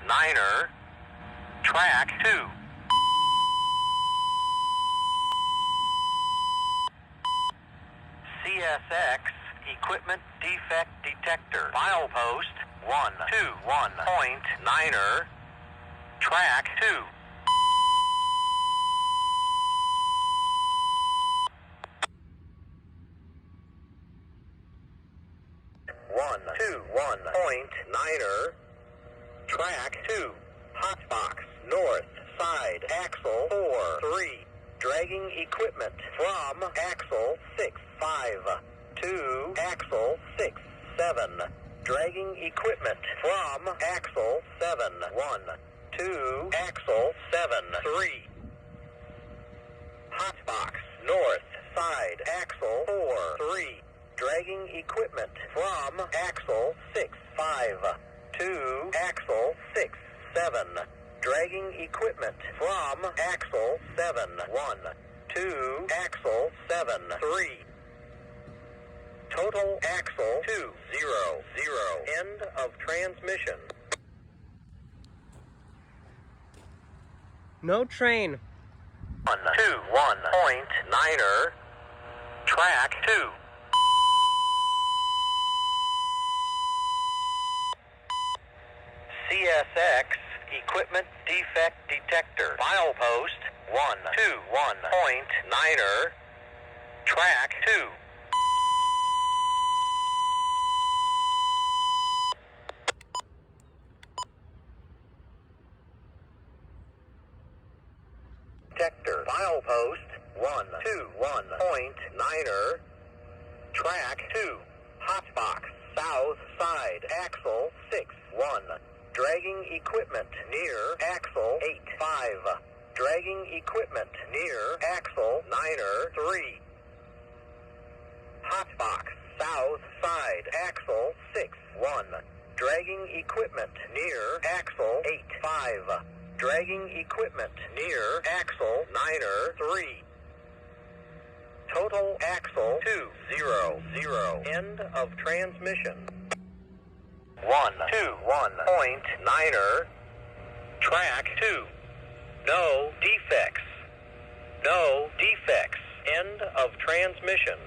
Niner, track 2. CSX, equipment defect detector. File post 121.9er, track 2. 121.9er, track 2. Hotbox, north side, axle 4-3. Dragging equipment from axle 6-5 to axle 6-7. Dragging equipment from axle 7-1 to axle 7-3. Hotbox, north side, axle 4-3. Dragging equipment from axle 6-5 to axle 6-7. Dragging equipment from axle 7-1 to axle 7-3. Total axle 2-0-0. End of transmission. No train. 121.9er, track 2. CSX, equipment defect detector. File post 121.9er, track 2. Detector. File post 121.9er, track 2. Hotbox, south side, axle 6-1. Dragging equipment near axle 8-5. Dragging equipment near axle 9-3. Hotbox, south side, axle 6-1. Dragging equipment near axle 8-5. Dragging equipment near axle 9-3. Total axle 2-0-0. End of transmission. 121.9er, track 2. No defects. No defects. End of transmission.